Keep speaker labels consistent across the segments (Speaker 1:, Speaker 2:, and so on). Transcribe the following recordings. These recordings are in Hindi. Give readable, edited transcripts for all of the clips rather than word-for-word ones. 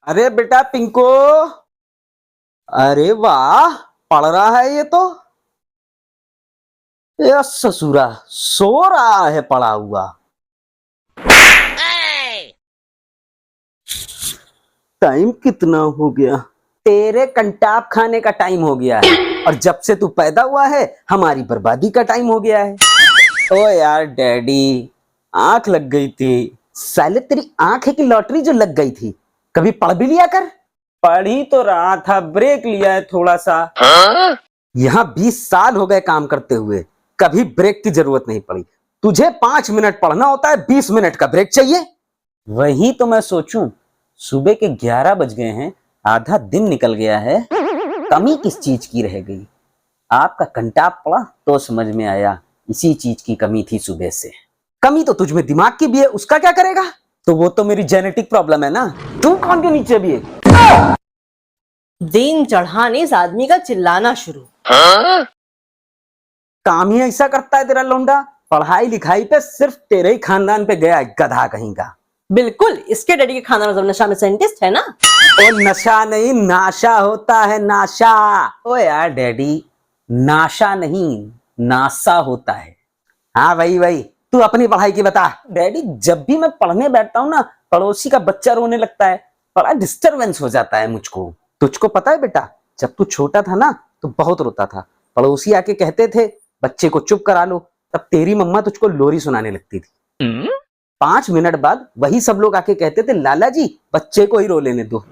Speaker 1: अरे बेटा पिंको, अरे वाह, पढ़ रहा है ये तो। ये ससुरा सो रहा है पड़ा हुआ। टाइम कितना हो गया? तेरे कंटाप खाने का टाइम हो गया है, और जब से तू पैदा हुआ है हमारी बर्बादी का टाइम हो गया है। ओ यार डैडी, आंख लग गई थी। साले तेरी आंख है कि लॉटरी जो लग गई थी? कभी पढ़ भी लिया कर। पढ़ ही तो रहा था, ब्रेक लिया है थोड़ा सा। यहाँ 20 साल हो गए काम करते हुए, कभी ब्रेक की जरूरत नहीं पड़ी। तुझे 5 मिनट पढ़ना होता है, 20 मिनट का ब्रेक चाहिए। वही तो मैं सोचूं, सुबह के 11 बज गए हैं, आधा दिन निकल गया है, कमी किस चीज की रह गई? आपका कंटाप पड़ा तो समझ में आया, इसी चीज की कमी थी सुबह से। कमी तो तुझ में दिमाग की भी है, उसका क्या करेगा? तो वो तो मेरी जेनेटिक प्रॉब्लम है ना। तू कान के नीचे भी है।
Speaker 2: दिन चढ़ाने इस आदमी का चिल्लाना शुरू।
Speaker 1: काम ही ऐसा करता है तेरा लौंडा। पढ़ाई लिखाई पे सिर्फ तेरे ही खानदान पे गया है, गधा कहीं का।
Speaker 2: बिल्कुल, इसके डैडी के खानदान में नशा में साइंटिस्ट है ना।
Speaker 1: ओ नशा नहीं, नाशा होता है, नाशा। ओ यार डैडी, नाशा नहीं नासा होता है। हाँ वही तू अपनी पढ़ाई की बता। डैडी, जब भी मैं पढ़ने बैठता हूँ ना, पड़ोसी का बच्चा रोने लगता है, बड़ा डिस्टरबेंस हो जाता है मुझको। तुझको पता है बेटा, जब तू छोटा था ना तो बहुत रोता था। पड़ोसी आके कहते थे बच्चे को चुप करा लो, तब तेरी मम्मा तुझको लोरी सुनाने लगती थी। 5 मिनट बाद वही सब लोग आके कहते थे लाला जी बच्चे को ही रो लेने दो।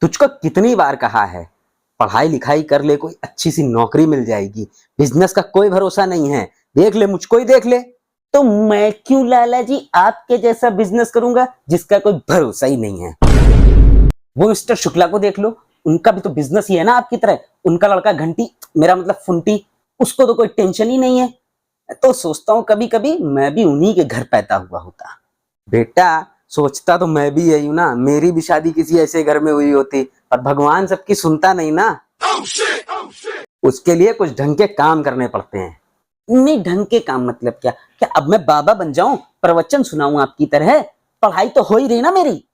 Speaker 1: तुझको कितनी बार कहा है, पढ़ाई लिखाई कर ले, कोई अच्छी सी नौकरी मिल जाएगी। बिजनेस का कोई भरोसा नहीं है, देख ले मुझको ही देख ले। तो मैं क्यों लाला जी आपके जैसा बिजनेस करूंगा जिसका कोई भरोसा ही नहीं है? वो मिस्टर शुक्ला को देख लो, उनका भी तो बिजनेस ही है ना आपकी तरह। उनका लड़का घंटी, मेरा मतलब फुंटी, उसको तो कोई टेंशन ही नहीं है। तो सोचता हूँ कभी कभी मैं भी उन्हीं के घर पैदा हुआ होता। बेटा सोचता तो मैं भी यही हूं ना, मेरी भी शादी किसी ऐसे घर में हुई होती, पर भगवान सबकी सुनता नहीं ना। उसके लिए कुछ ढंग के काम करने पड़ते हैं। नहीं, ढंग के काम मतलब क्या? क्या अब मैं बाबा बन जाऊं, प्रवचन सुनाऊं आपकी तरह? पढ़ाई तो हो ही रही ना मेरी।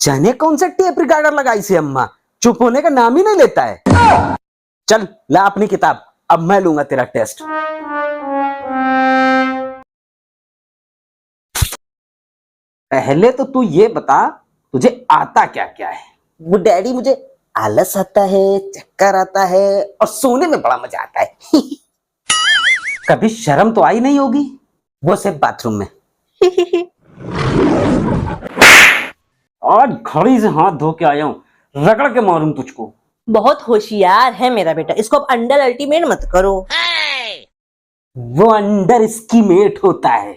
Speaker 1: जाने कौन सा टेप रिकॉर्डर लगाई से अम्मा, चुप होने का नाम ही नहीं लेता है। चल ला अपनी किताब, अब मैं लूंगा तेरा टेस्ट। पहले तो तू ये बता, तुझे आता क्या क्या है? वो डैडी, मुझे आलस आता है, चक्कर आता है, और सोने में बड़ा मजा आता है। कभी शर्म तो आई नहीं होगी? वो सिर्फ बाथरूम में। आज घड़ी से हाथ धो के आया हूँ, रगड़ के मारूं तुझको।
Speaker 2: बहुत होशियार है मेरा बेटा, इसको अब अंडर अल्टीमेट मत करो।
Speaker 1: वो अंडर एस्टिमेट होता है।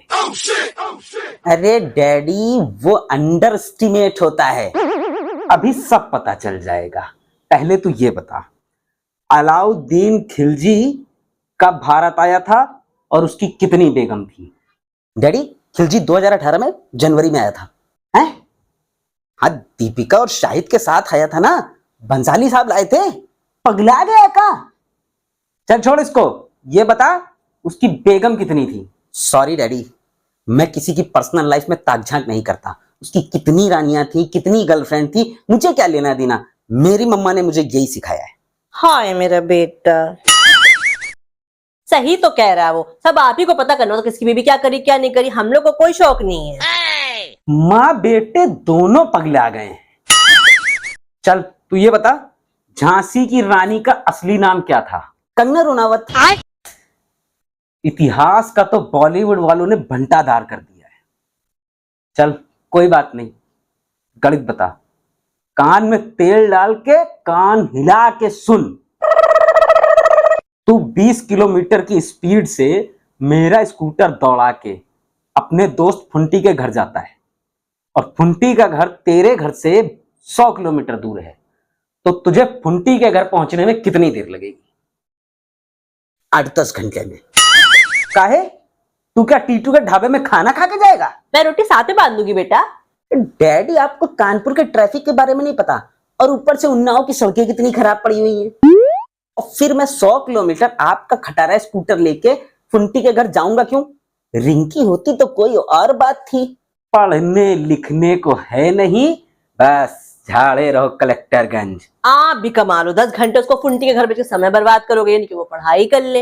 Speaker 1: अरे डैडी, वो अंडर एस्टिमेट होता है। अभी सब पता चल जाएगा। पहले तू ये बता, अलाउद्दीन खिलजी कब भारत आया था और उसकी कितनी बेगम थी? डैडी, खिलजी 2018 में जनवरी में आया था। हैं? हाँ, दीपिका और शाहिद के साथ आया था ना, बंसाली साहब लाए थे। पगला गया का? चल छोड़ इसको, ये बता उसकी बेगम कितनी थी? सॉरी डैडी, मैं किसी की पर्सनल लाइफ में ताक झांक नहीं करता। उसकी कितनी रानियां थी, कितनी गर्लफ्रेंड थी, मुझे क्या लेना देना। मेरी मम्मा ने मुझे यही सिखाया है।
Speaker 2: हाय मेरा बेटा, सही तो कह रहा है वो। सब आप ही को पता करना, तो किसकी बीबी क्या करी क्या नहीं करी, हम लोग को कोई शौक नहीं है।
Speaker 1: माँ बेटे दोनों पगला गए हैं। चल तू ये बता, झांसी की रानी का असली नाम क्या था? कंगना रनावत। इतिहास का तो बॉलीवुड वालों ने भंटाधार कर दिया है। चल कोई बात नहीं, गणित बता। कान में तेल डाल के कान हिला के सुन। तू 20 किलोमीटर की स्पीड से मेरा स्कूटर दौड़ा के अपने दोस्त फुंटी के घर जाता है, और फुंटी का घर तेरे घर से 100 किलोमीटर दूर है। तो तुझे फुंटी के घर पहुंचने में कितनी देर लगेगी? 8-10 घंटे में। काहे? तू क्या टीटू के ढाबे में खाना खा के जाएगा?
Speaker 2: मैं रोटी साथ में बांध दूंगी बेटा।
Speaker 1: डैडी, आपको कानपुर के ट्रैफिक के बारे में नहीं पता, और ऊपर से उन्नाव की सड़कें कितनी खराब पड़ी हुई हैं। और फिर मैं 100 किलोमीटर आपका खटारा स्कूटर लेके फुंटी के घर जाऊंगा क्यों? रिंकी होती तो कोई और बात थी। पढ़ने लिखने को है नहीं, बस झाड़े रहो कलेक्टरगंज।
Speaker 2: आप भी कमाल हो, 10 घंटे उसको फुंटी के घर बैठ के समय बर्बाद करोगे, यानी कि वो पढ़ाई कर ले।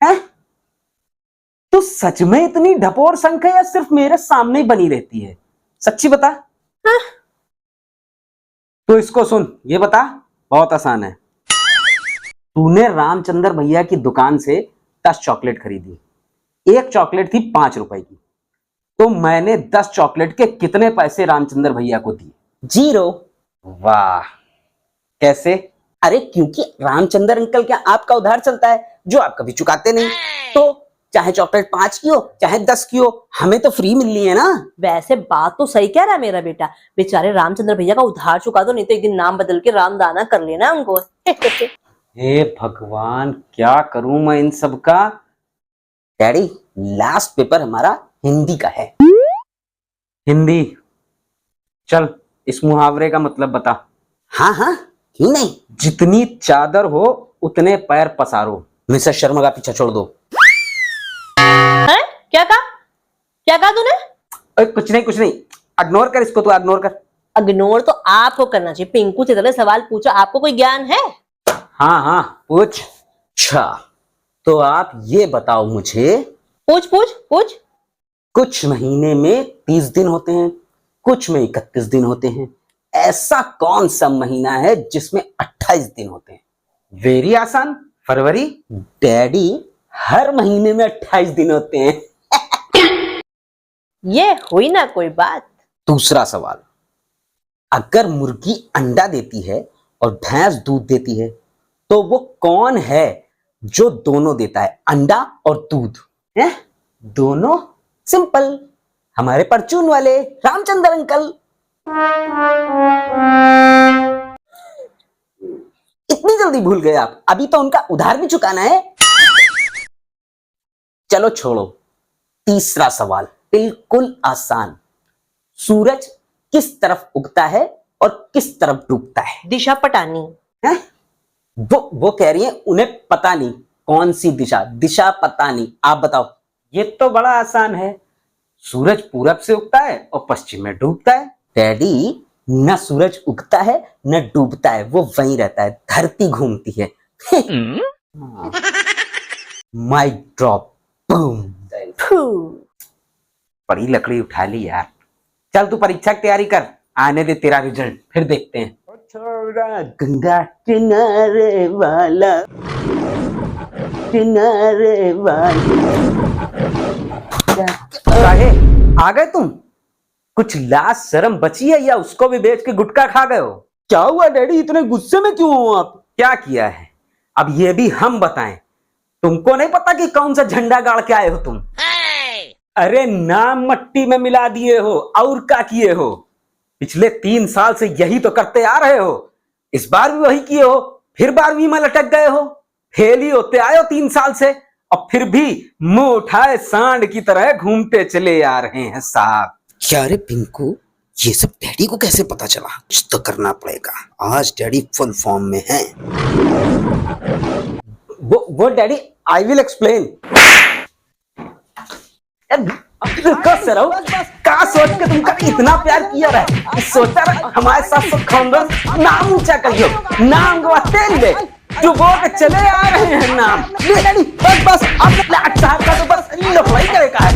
Speaker 1: हैं? तो सच में इतनी ढपोर संख है या सिर्फ मेरे सामने ही बनी रहती है? सच्ची बता।
Speaker 2: हाँ?
Speaker 1: तो इसको सुन, ये बता, बहुत आसान है। तूने रामचंद्र भैया की दुकान से 10 चॉकलेट खरीदी। एक चॉकलेट थी 5 रुपए की, तो मैंने 10 चॉकलेट के कितने पैसे रामचंद्र भैया को दिए? 0। वाह, कैसे? अरे क्योंकि रामचंद्र अंकल क्या आपका उधार चलता है, जो आप कभी चुकाते नहीं। तो चाहे चॉकलेट 5 की हो चाहे 10 की हो, हमें तो फ्री मिल रही है ना।
Speaker 2: वैसे बात तो सही कह रहा है मेरा बेटा, बेचारे रामचंद्र भैया का उधार चुका दो, नहीं तो एक दिन नाम बदल के रामदाना कर लेना उनको।
Speaker 1: हे भगवान, क्या करूं मैं इन सब का। डैडी, लास्ट पेपर हमारा हिंदी का है। हिंदी? चल, इस मुहावरे का मतलब बता। हाँ हाँ, क्यों नहीं। जितनी चादर हो उतने पैर पसारो। मिसेस शर्मा का पीछा छोड़ दो।
Speaker 2: हैं? क्या कहा तूने?
Speaker 1: कुछ नहीं, इग्नोर कर इसको, तू इग्नोर कर।
Speaker 2: इग्नोर तो आपको करना चाहिए, पिंकू से इतने सवाल पूछो, आपको कोई ज्ञान है?
Speaker 1: हाँ, पूछ। अच्छा, तो आप ये बताओ मुझे।
Speaker 2: पूछ।
Speaker 1: कुछ महीने में 30 दिन होते हैं, कुछ में 31 दिन होते हैं। ऐसा कौन सा महीना है जिसमें 28 दिन होते हैं? वेरी आसान, फरवरी। डैडी, हर महीने में 28 दिन होते हैं।
Speaker 2: ये हुई ना कोई बात।
Speaker 1: दूसरा सवाल, अगर मुर्गी अंडा देती है और भैंस दूध देती है, तो वो कौन है जो दोनों देता है, अंडा और दूध? है दोनों? सिंपल, हमारे परचून वाले रामचंद्र अंकल। इतनी जल्दी भूल गए आप? अभी तो उनका उधार भी चुकाना है। चलो छोड़ो, तीसरा सवाल बिल्कुल आसान। सूरज किस तरफ उगता है और किस तरफ डूबता है?
Speaker 2: दिशा पटानी
Speaker 1: है? वो कह रही है उन्हें पता नहीं कौन सी दिशा पता नहीं। आप बताओ। ये तो बड़ा आसान है, सूरज पूरब से उगता है और पश्चिम में डूबता है। डैडी, न सूरज उगता है न डूबता है, वो वहीं रहता है, धरती घूमती है। Mic drop, boom. बड़ी लकड़ी उठा ली यार। चल तू परीक्षा की तैयारी कर, आने दे तेरा रिजल्ट, फिर देखते हैं। छोड़ा गंगा किनारे वाला, किनारे वाला। आ गए तुम? कुछ लाज शर्म बची है या उसको भी बेच के गुटखा खा गए हो? क्या हुआ डैडी, इतने गुस्से में क्यों हो आप? क्या किया है अब ये भी हम बताएं? तुमको नहीं पता कि कौन सा झंडा गाड़ के आए हो तुम? अरे नाम मट्टी में मिला दिए हो और क्या किए हो? पिछले 3 साल से यही तो करते आ रहे हो, इस बार भी वही किए हो, फिर 12वीं में लटक गए हो। फेल ही होते आए हो 3 साल से, और फिर भी मुंह उठाए सांड की तरह घूमते चले आ रहे हैं साहब। क्या रे पिंकू, ये सब डैडी को कैसे पता चला? कुछ तो करना पड़ेगा, आज डैडी फुल फॉर्म में हैं। वो डैडी, आई विल एक्सप्लेन। क्या सोच के तुमका इतना प्यार किया रहा, सोचा रहा हमारे साथ सब खानदान नाम ऊंचा करियो, नाम गवाते ले, डुबो के चले आ रहे हैं नाम। बस अब लाट साहब का तो बस लफड़ाई करेगा है।